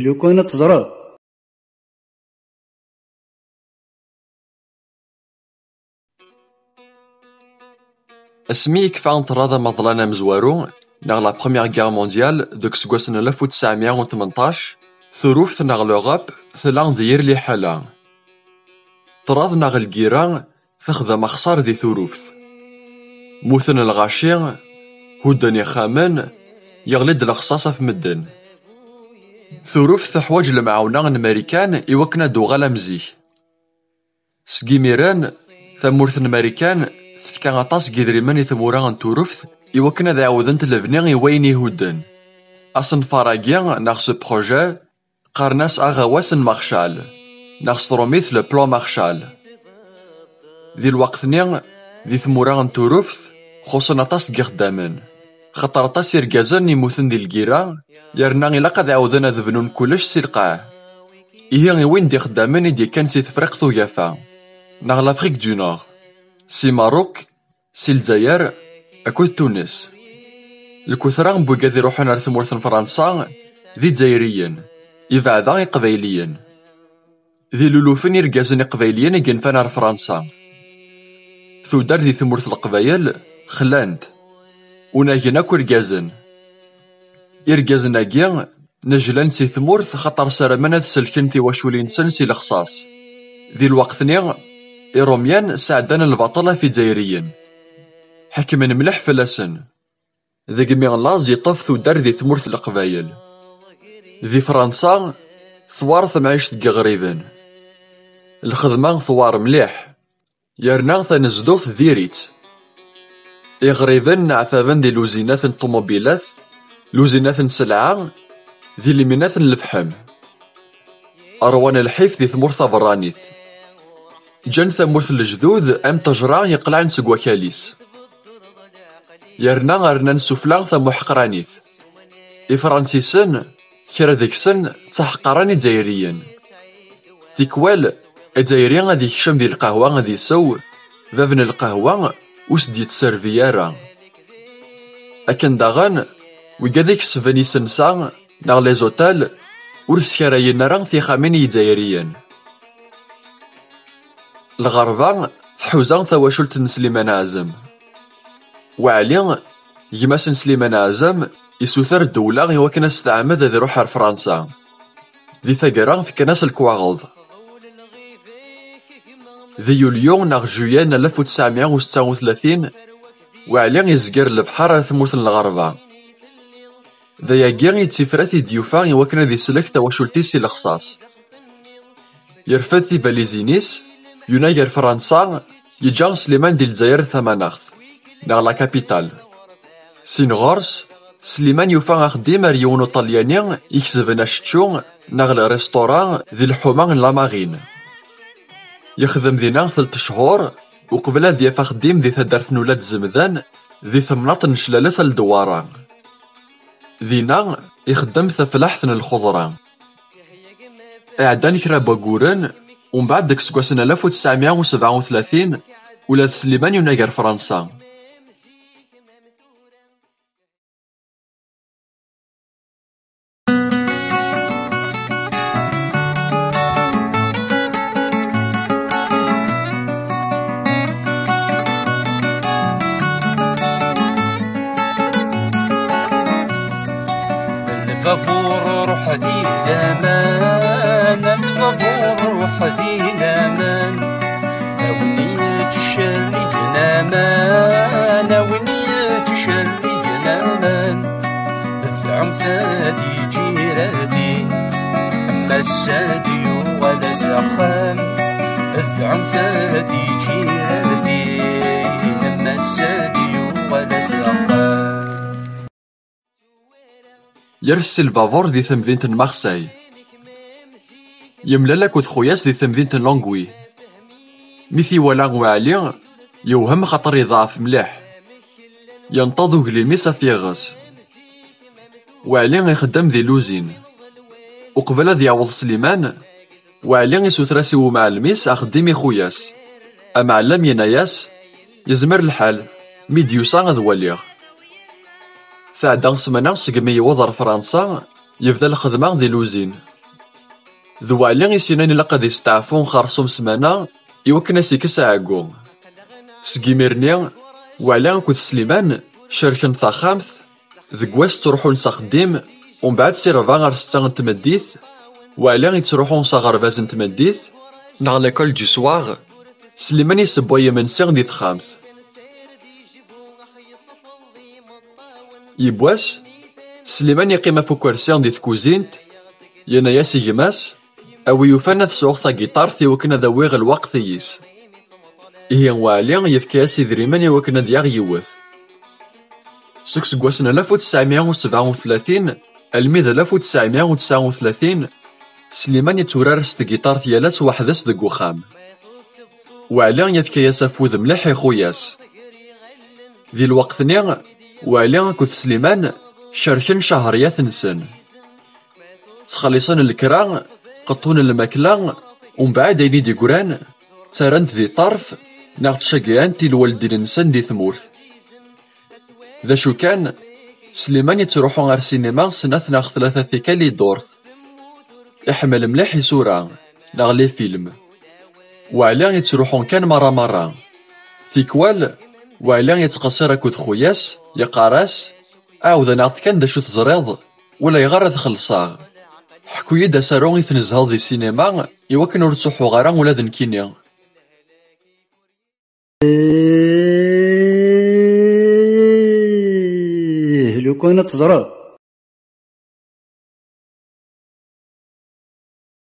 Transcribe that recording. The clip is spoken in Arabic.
لو كانت تضرب اسمي كفا نطرادا مظلانا مزوارو ناغ لا بروميير غير مونديال دوك سكواسن 1918 ثروفت ناغ لوغوب ثلان دير لي حالا طراد ناغ الكيران تخدم خسار دي ثروفت موثن الغاشي هودني خامن يغلد الخصاصة في مدن ثروفت تحواج المعاونة الماريكان إوكنا دوغالا مزيك سكيميران ثمورث الماريكان تفكا غطاس كيدريمان يثمورا نتورفت إوكنا ذا عودنت لبني وين يهودن أصن فاراكيا ناغ سو بروجي قارناس أغاواس مارشال ناغ ستروميث لو بلان مارشال ذي الوقت نيغ ذي ثمورا نتورفت خوصن أطاس كيخدامن خاطر أطاس يركازن يموثن دي الكيرا يرنا إلا قد عاودنا ذبنون كلش سي القاع إيه وين دي خدامن يدي كان سي تفريق ثويافا ناغ لافريك دو نور سي ماروك سي الجزائر أكود تونس الكثرة بوكا يروحون على ثمورث فرنسا ذي جزائريين يبعدا قبايليين ذي لولوفين يركازن قبايليين يقنفان على فرنسا ثودار ذي ثمورث القبايل خلاند وناكينا كوركازن يركازن أكيا نجلان سي ثمورث خطر سارمانا تسلكن تيواشولين سن سي الخصاص ذي الوقت نيغ إيروميان ساعدان البطلة في جزائريين حكمن ملح فلاسن ذي قميغ لاز يطف ثودار ذي ثمورث القبايل ذي فرنسا ثوارث معيشت كي غريبن الخدمة ثوار مليح يرنا ثنزدوث ديريت إغريبن عثابن ذي لوزينات الطوموبيلات لوزينات سلعة ذي لمينات الفحم أروان الحيف ذي ثمورث برانيث جان ثمورث الجدود أم تجرع يقلعن سكواكاليس يرنا غرنا نسوفلا ثمو حقرانيث إفرانسيسن كرا ذيكسن تحقراني جزائريين تيكوال الجزائري غادي يكشم ديال القهوة غادي يسو بابن القهوة وش ديت سيرفيارا أكن داغن ويقاديك سفاني سنسا ناغ لي زوتال ورسكرايين راه تيخامين جزائريين الغربة تحوزان تواشلت سليمان عازم وعلي يماسن سليمان عازم يسوثر الدولة يوكنا استعمد ذي روح فرنسا ذي ثقرا في كناس الكواغض ذي يوليو ناغ جويان 1936 وعلي يزقر البحر ثموث الغربة ذا ياكي يتسفرات ديوفا يوكنا ذي سلك تواشلتي سي الخصاص يرفد ذي فاليزينيس يناير فرنسا يجان سليمان ديال الجزائر ثماناخت ناغ لا كابيتال سين غورس سليمان يوفا خديم ريونو طلياني يكسبنا شتشو ناغ الريستوران ذي الحومان لا مارين يخدم ذينا 3 شهور وقبل ذي خديم ذي ثدرت نولاد زمدان ذي ثمناط نشلالة الدوارة ذينا يخدم ثفلاحثن الخضرة اعدان كرا باقورن ومن بعد داك سكواسن 1937 ولاد سليمان يناير فرنسا الفافور روح ذي الامان الفافور روح ذي الامان اونية تشري الامان اونية تشري الامان الثعم ثادي جيرادي اما السادي ولا زخام الثعم ثادي جيرادي اما السادي ولا زخام يرسل الفافور ذي ثمذينة مارساي يملالك وذ خوياس ذي ثمذينة لونغوي ميثي ولا وعلي يوهم خاطر يضعف مليح ينتظو غليميس فيغس وعلي يخدم ذي لوزين وقبل ذي عوض سليمان وعلي يسوتراسيو مع الميس أخديمي خوياس أما علم يناياس يزمر الحال ميديوسا غذ واليغ تعدى سمانة سقمي يوضر فرنسا يبدا الخدمة دي لوزين. ذو علي يسيناني لقد يستعفون خارصوم سمانة يوكنا سيكس عاقو. سقيميرني وعلي كوث سليمان شاركن تاخامث ذكواس تروحون ساخديم ومن بعد سيرفا غار ستان تمديث وعلي تروحون ساغرباز تمديث نغ ليكول دو سواغ سليمان يسبويا منسيغ دي تخامث. يبواس سليمان يقيم فو كرسيغ دي تكوزينت ينايا سيجماس أو يوفانا تسوغ تا جيتار ثيوكنا ذويغ الوقت ييس. إيه وعلي يفكاس إذريمان يوكنا دياغ يوث. سكس قواسنا 1937 الميد 1939 سليمان يتورار ستجيتار ثيالات وحدس دق وخام. وعلي يفكاس أفوذ مليح يخوياس. ذي الوقت نيغ وعلي كوث سليمان شاركن شهريات نسن. تخلصن الكرا قطون الماكلة ومن بعد عيني دي قران تارنت ذي طرف ناغ تشاقيان تي الوالدين نسن دي ثمورث. ذا شو كان سليمان يتروحون غار سينما سنة ناغ 3 ثيكالي دورث يحمل مليح يسورا ناغ لي فيلم. وعلي يتروحون كان مرة ثيكوال وعلي يتقصير أكود خوياس يقاراس عاود ناغ كان دا شو تزريض ولا يغرد خلصاغ. حكو يدا سارون يتنزهض دي السينما يوكن ورتسوحو غارا ولا ذنكينيا. لو كان تضرب